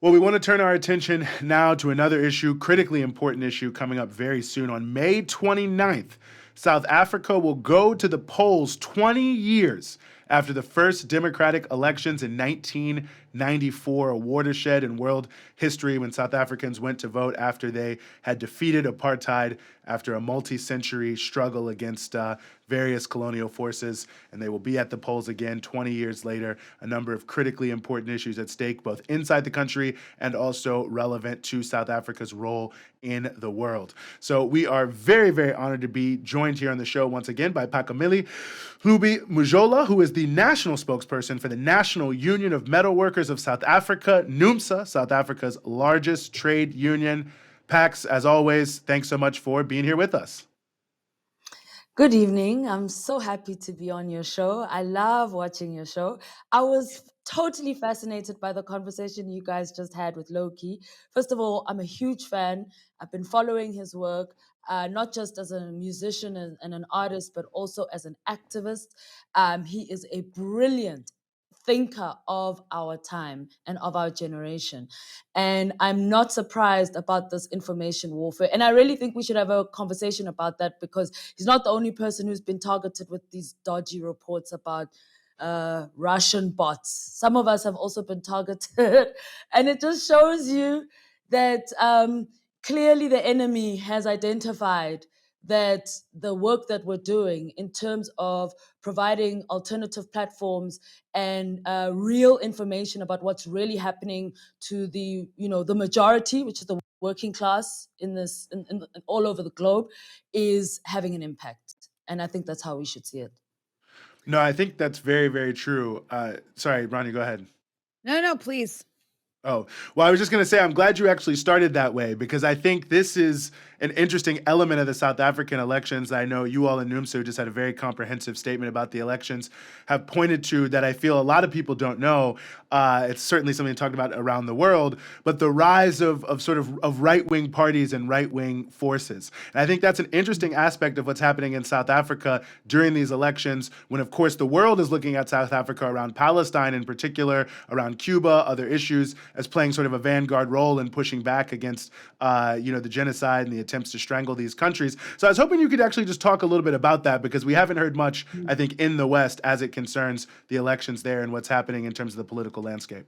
Well, we want to turn our attention now to another issue, critically important issue coming up very soon. On May 29th, South Africa will go to the polls 20 years after the first democratic elections in 1994, a watershed in world history when South Africans went to vote after they had defeated apartheid after a multi-century struggle against various colonial forces. And they will be at the polls again 20 years later. A number of critically important issues at stake, both inside the country and also relevant to South Africa's role in the world. So we are very, very honored to be joined here on the show once again by Phakamile Hlubi-Majola, who is the national spokesperson for the National Union of Metalworkers of South Africa, NUMSA, South Africa's largest trade union. Pax, as always, thanks so much for being here with us. Good evening. I'm so happy to be on your show. I love watching your show. I was totally fascinated by the conversation you guys just had with Loki. First of all, I'm a huge fan. I've been following his work, not just as a musician and an artist, but also as an activist. He is a brilliant thinker of our time and of our generation. And I'm not surprised about this information warfare. And I really think we should have a conversation about that, because he's not the only person who's been targeted with these dodgy reports about Russian bots. Some of us have also been targeted. And it just shows you that clearly the enemy has identified that the work that we're doing in terms of providing alternative platforms and real information about what's really happening to the majority, which is the working class in all over the globe, is having an impact. And I think that's how we should see it. No, I think that's very, very true. Sorry, Ronnie, go ahead. No, please. Oh, well, I was just going to say, I'm glad you actually started that way, because I think this is an interesting element of the South African elections. I know you all in NUMSA, who just had a very comprehensive statement about the elections, have pointed to that I feel a lot of people don't know. It's certainly something talked about around the world, but the rise of right-wing parties and right-wing forces. And I think that's an interesting aspect of what's happening in South Africa during these elections, when, of course, the world is looking at South Africa around Palestine in particular, around Cuba, other issues, as playing sort of a vanguard role in pushing back against, the genocide and the attempts to strangle these countries. So I was hoping you could actually just talk a little bit about that, because we haven't heard much, I think, in the West as it concerns the elections there and what's happening in terms of the political landscape.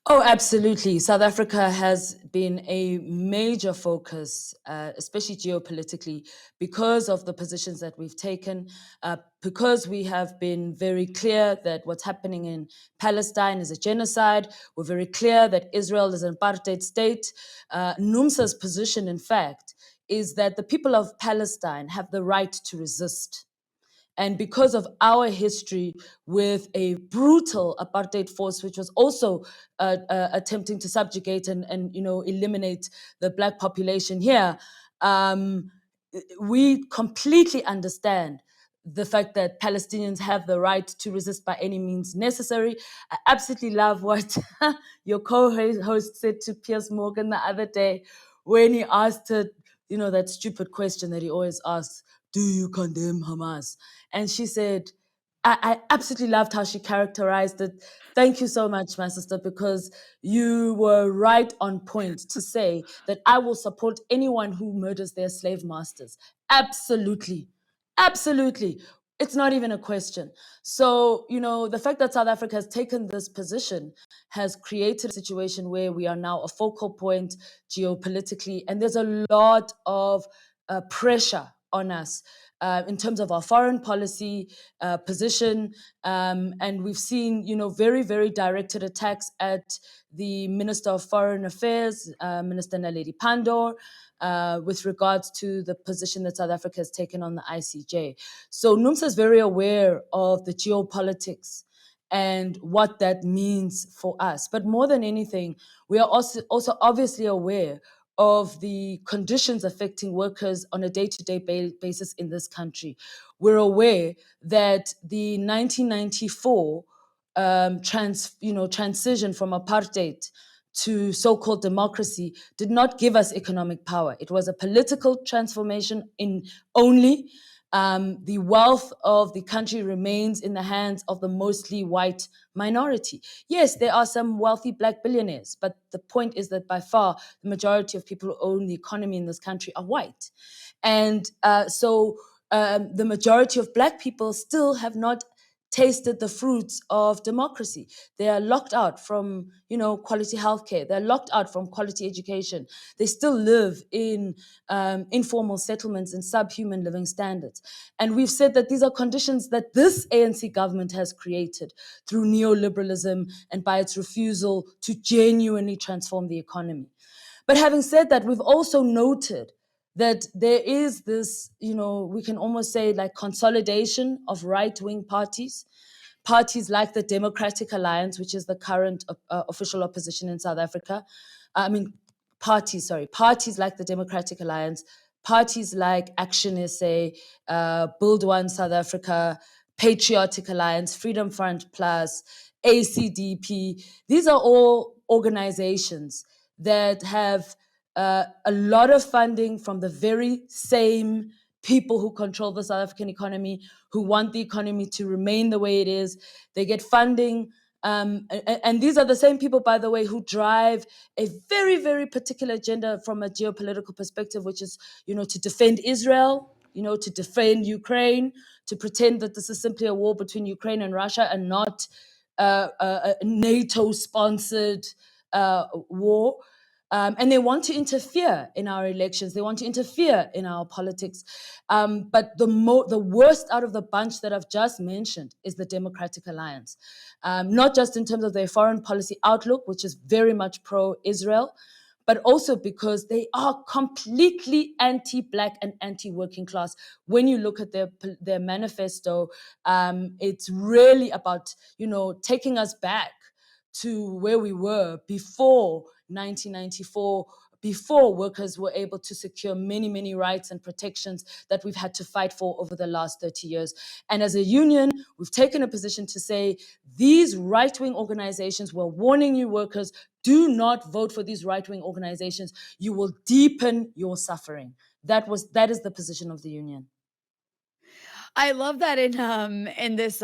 Oh, absolutely. South Africa has been a major focus, especially geopolitically, because of the positions that we've taken, because we have been very clear that what's happening in Palestine is a genocide. We're very clear that Israel is an apartheid state. NUMSA's position, in fact, is that the people of Palestine have the right to resist. And because of our history with a brutal apartheid force, which was also attempting to subjugate and eliminate the Black population here, we completely understand the fact that Palestinians have the right to resist by any means necessary. I absolutely love what your co-host said to Piers Morgan the other day when he asked her, that stupid question that he always asks, do you condemn Hamas? And she said, I absolutely loved how she characterized it. Thank you so much, my sister, because you were right on point to say that I will support anyone who murders their slave masters. Absolutely. Absolutely. It's not even a question. So, the fact that South Africa has taken this position has created a situation where we are now a focal point geopolitically, and there's a lot of pressure on us in terms of our foreign policy position. And we've seen, very, very directed attacks at the Minister of Foreign Affairs, Minister Naledi Pandor, with regards to the position that South Africa has taken on the ICJ. So NUMSA is very aware of the geopolitics and what that means for us. But more than anything, we are also obviously aware of the conditions affecting workers on a day-to-day basis in this country. We're aware that the 1994 transition from apartheid to so-called democracy did not give us economic power. It was a political transformation in only. The wealth of the country remains in the hands of the mostly white minority. Yes, there are some wealthy black billionaires, but the point is that by far the majority of people who own the economy in this country are white. And the majority of black people still have not tasted the fruits of democracy. They are locked out from, quality healthcare. They're locked out from quality education. They still live in informal settlements and subhuman living standards. And we've said that these are conditions that this ANC government has created through neoliberalism and by its refusal to genuinely transform the economy. But having said that, we've also noted that there is this, we can almost say like consolidation of right-wing parties. Parties like the Democratic Alliance, which is the current official opposition in South Africa. Parties like the Democratic Alliance, parties like Action SA, Build One South Africa, Patriotic Alliance, Freedom Front Plus, ACDP. These are all organizations that have a lot of funding from the very same people who control the South African economy, who want the economy to remain the way it is. They get funding. And these are the same people, by the way, who drive a very, very particular agenda from a geopolitical perspective, which is, to defend Israel, to defend Ukraine, to pretend that this is simply a war between Ukraine and Russia and not a NATO-sponsored war. And they want to interfere in our elections. They want to interfere in our politics. But the worst out of the bunch that I've just mentioned is the Democratic Alliance. Not just in terms of their foreign policy outlook, which is very much pro-Israel, but also because they are completely anti-Black and anti-working class. When you look at their manifesto, it's really about, taking us back to where we were before 1994, before workers were able to secure many, many rights and protections that we've had to fight for over the last 30 years. And as a union, we've taken a position to say, these right-wing organizations, we're warning you workers, do not vote for these right-wing organizations. You will deepen your suffering. That is the position of the union. I love that in this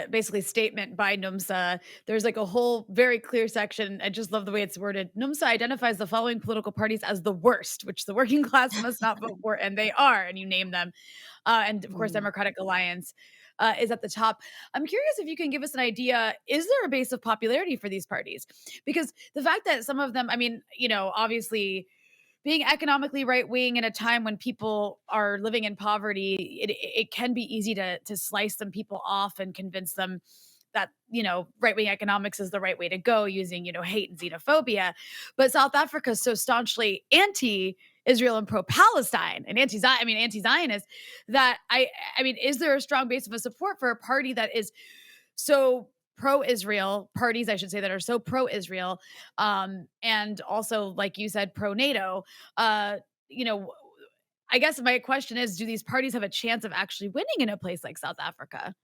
basically statement by NUMSA, there's like a whole very clear section. I just love the way it's worded. NUMSA identifies the following political parties as the worst, which the working class must not vote for, and they are, and you name them. And of course, Democratic Alliance is at the top. I'm curious if you can give us an idea, is there a base of popularity for these parties? Because the fact that some of them, obviously being economically right wing in a time when people are living in poverty, it can be easy to slice some people off and convince them that right wing economics is the right way to go, using hate and xenophobia. But South Africa is so staunchly anti Israel and pro Palestine and anti-Zionist that is there a strong base of a support for a party that is so pro-Israel, parties, I should say, that are so pro-Israel, and also, like you said, pro-NATO? I guess my question is, do these parties have a chance of actually winning in a place like South Africa?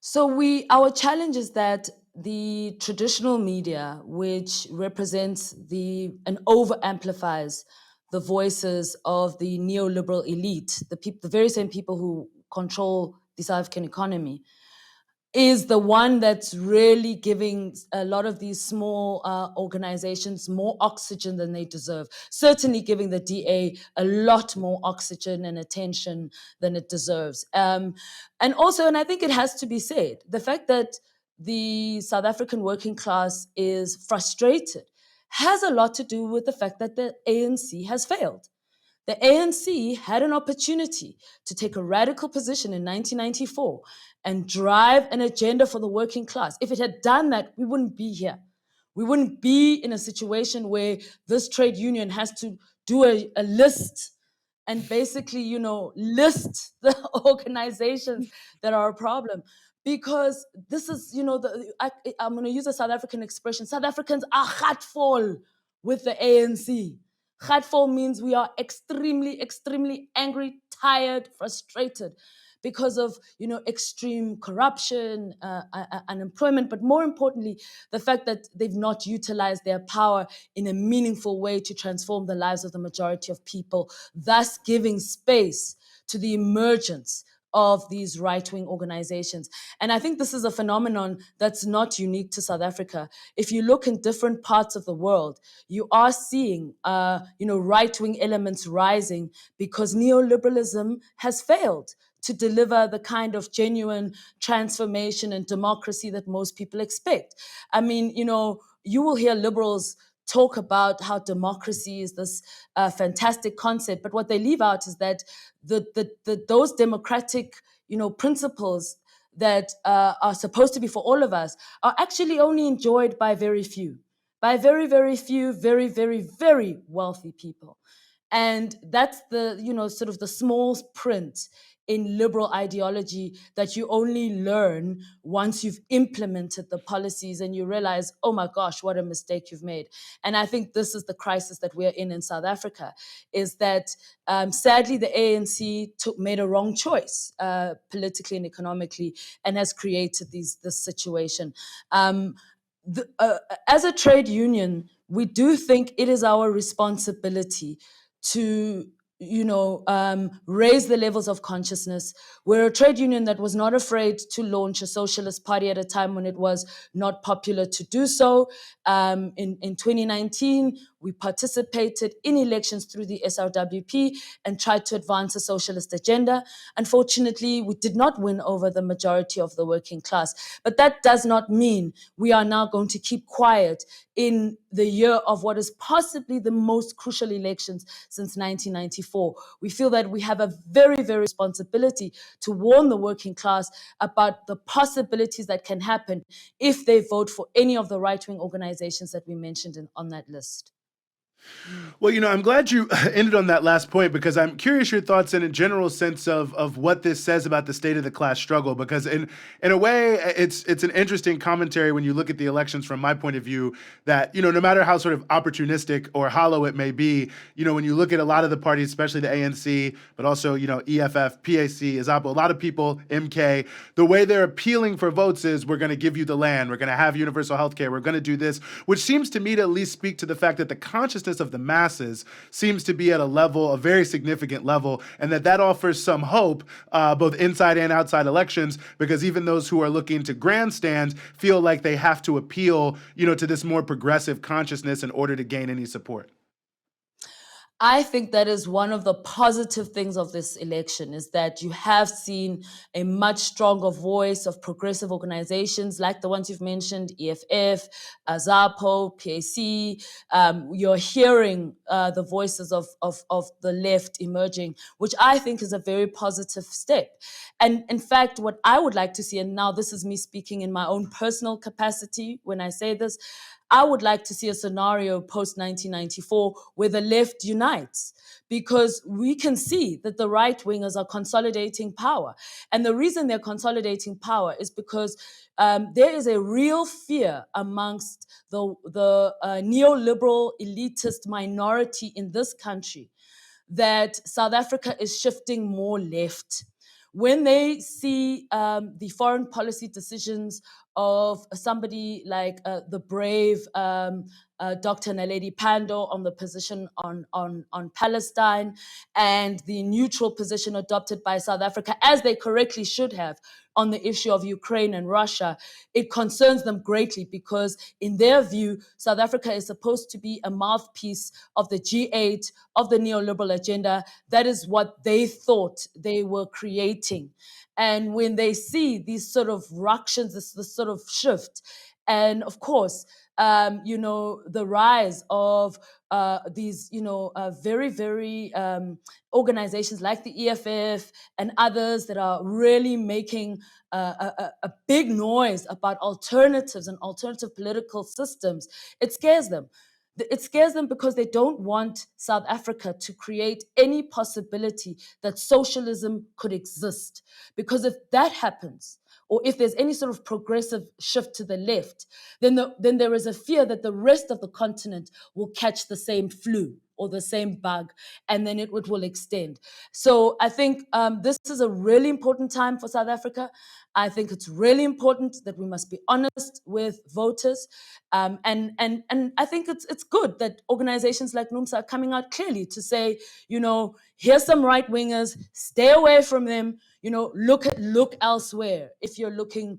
So our challenge is that the traditional media, which represents and over amplifies the voices of the neoliberal elite, the very same people who control the South African economy, is the one that's really giving a lot of these small organizations more oxygen than they deserve. Certainly giving the DA a lot more oxygen and attention than it deserves. And I think it has to be said, the fact that the South African working class is frustrated has a lot to do with the fact that the ANC has failed. The ANC had an opportunity to take a radical position in 1994 and drive an agenda for the working class. If it had done that, we wouldn't be here. We wouldn't be in a situation where this trade union has to do a list and basically, list the organizations that are a problem. Because this is, I'm going to use a South African expression. South Africans are heartful with the ANC. Heartful means we are extremely, extremely angry, tired, frustrated because of extreme corruption, unemployment, but more importantly, the fact that they've not utilized their power in a meaningful way to transform the lives of the majority of people, thus giving space to the emergence of these right-wing organizations. And I think this is a phenomenon that's not unique to South Africa. If you look in different parts of the world, you are seeing right-wing elements rising because neoliberalism has failed to deliver the kind of genuine transformation and democracy that most people expect. I mean, you will hear liberals talk about how democracy is this fantastic concept, but what they leave out is that those democratic, principles that are supposed to be for all of us are actually only enjoyed by very few, by very, very few, very, very, very wealthy people. And that's the, sort of the small print in liberal ideology that you only learn once you've implemented the policies and you realize, oh my gosh, what a mistake you've made. And I think this is the crisis that we're in South Africa, is that sadly the ANC made a wrong choice politically and economically and has created this situation. As a trade union, we do think it is our responsibility to raise the levels of consciousness. We're a trade union that was not afraid to launch a socialist party at a time when it was not popular to do so. In 2019, we participated in elections through the SRWP and tried to advance a socialist agenda. Unfortunately, we did not win over the majority of the working class. But that does not mean we are now going to keep quiet in the year of what is possibly the most crucial elections since 1994. We feel that we have a very, very responsibility to warn the working class about the possibilities that can happen if they vote for any of the right-wing organizations that we mentioned on that list. Well, I'm glad you ended on that last point, because I'm curious your thoughts in a general sense of what this says about the state of the class struggle. Because in a way, it's an interesting commentary when you look at the elections from my point of view, that, no matter how sort of opportunistic or hollow it may be, when you look at a lot of the parties, especially the ANC, but also, EFF, PAC, IZAPO, a lot of people, MK, the way they're appealing for votes is, we're going to give you the land, we're going to have universal health care, we're going to do this, which seems to me to at least speak to the fact that the consciousness of the masses seems to be at a very significant level, and that offers some hope, both inside and outside elections, because even those who are looking to grandstand feel like they have to appeal, to this more progressive consciousness in order to gain any support. I think that is one of the positive things of this election, is that you have seen a much stronger voice of progressive organizations like the ones you've mentioned, EFF, ZAPO, PAC. You're hearing the voices of the left emerging, which I think is a very positive step. And in fact, what I would like to see, and now this is me speaking in my own personal capacity when I say this, I would like to see a scenario post-1994 where the left unites, because we can see that the right-wingers are consolidating power. And the reason they're consolidating power is because there is a real fear amongst the neoliberal elitist minority in this country that South Africa is shifting more left. When they see the foreign policy decisions of somebody like the brave Dr. Naledi Pandor on the position on Palestine, and the neutral position adopted by South Africa, as they correctly should have, on the issue of Ukraine and Russia, it concerns them greatly, because in their view, South Africa is supposed to be a mouthpiece of the G8, of the neoliberal agenda. That is what they thought they were creating. And when they see these sort of ructions, this sort of shift, and of course, the rise of these, very, very organizations like the EFF and others that are really making a big noise about alternatives and alternative political systems, it scares them. It scares them because they don't want South Africa to create any possibility that socialism could exist. Because if that happens, or if there's any sort of progressive shift to the left, then there is a fear that the rest of the continent will catch the same flu or the same bug, and then it will extend. So I think this is a really important time for South Africa. I think it's really important that we must be honest with voters. And I think it's good that organizations like NUMSA are coming out clearly to say, here's some right wingers, stay away from them, look elsewhere if you're looking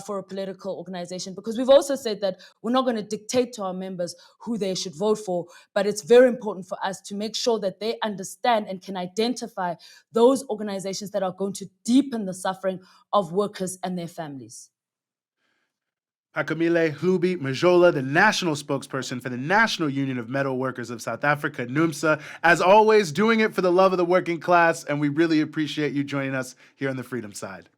for a political organization, because we've also said that we're not going to dictate to our members who they should vote for, but it's very important for us to make sure that they understand and can identify those organizations that are going to deepen the suffering of workers and their families. Phakamile Hlubi-Majola, the national spokesperson for the National Union of Metalworkers of South Africa, NUMSA, as always, doing it for the love of the working class, and we really appreciate you joining us here on the Freedom Side.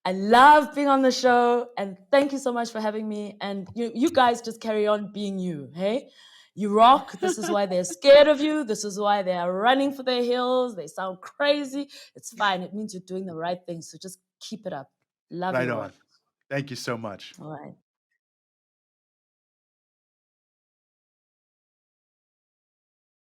I love being on the show, and thank you so much for having me. And you guys just carry on being you, hey? You rock. This is why they're scared of you. This is why they are running for their hills. They sound crazy. It's fine. It means you're doing the right thing. So just keep it up. Love Right you on. all. Thank you so much. All right.